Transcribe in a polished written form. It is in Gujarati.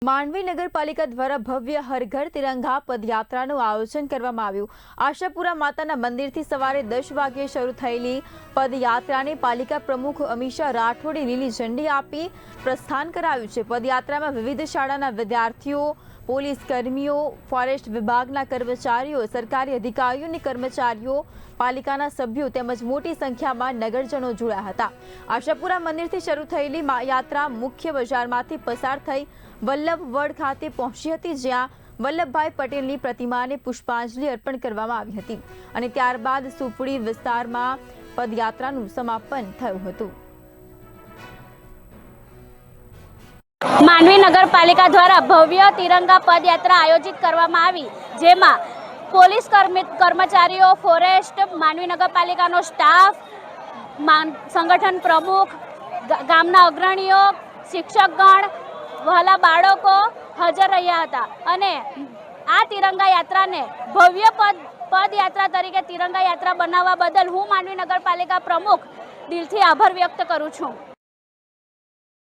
માંડવી નગરપાલિકા દ્વારા ભવ્ય હર ઘર તિરંગા પદયાત્રાનું આયોજન કરવામાં આવ્યું। આશાપુરા માતાના મંદિરથી સવારે 10 વાગ્યે શરૂ થયેલી પદયાત્રાને પાલિકા પ્રમુખ અમીષા રાઠોડે લીલી ઝંડી આપી પ્રસ્થાન કરાવ્યું છે। પદયાત્રામાં વિવિધ શાળાના વિદ્યાર્થીઓ, પોલીસ કર્મીઓ, ફોરેસ્ટ વિભાગના કર્મચારીઓ, સરકારી અધિકારીઓ અને કર્મચારીઓ, પાલિકાના સભ્યો તેમજ મોટી સંખ્યામાં નગરજનો જોડાયા હતા। આશાપુરા મંદિરથી શરૂ થયેલી યાત્રા મુખ્ય બજારમાંથી પસાર થઈ વલ્લભ વડ ખાતે પહોંચી હતી, જ્યાં વલ્લભભાઈ પટેલની પ્રતિમાને પુષ્પાંજલિ અર્પણ કરવામાં આવી હતી અને ત્યારબાદ સુપડી વિસ્તારમાં પદયાત્રાનું સમાપન થયું હતું। માંડવી નગરપાલિકા દ્વારા ભવ્ય તિરંગા પદયાત્રા આયોજિત કરવામાં આવી, જેમાં પોલીસ કર્મચારીઓ, ફોરેસ્ટ, માંડવી નગરપાલિકાનો સ્ટાફ, સંગઠન પ્રમુખ, ગામના અગ્રણીઓ, શિક્ષકગણ, વહાલા બાળકો હાજર રહ્યા હતા અને આ તિરંગા યાત્રાને ભવ્ય પદયાત્રા તરીકે તિરંગા યાત્રા બનાવવા બદલ હું માંડવી નગરપાલિકા પ્રમુખ દિલથી આભાર વ્યક્ત કરું છું।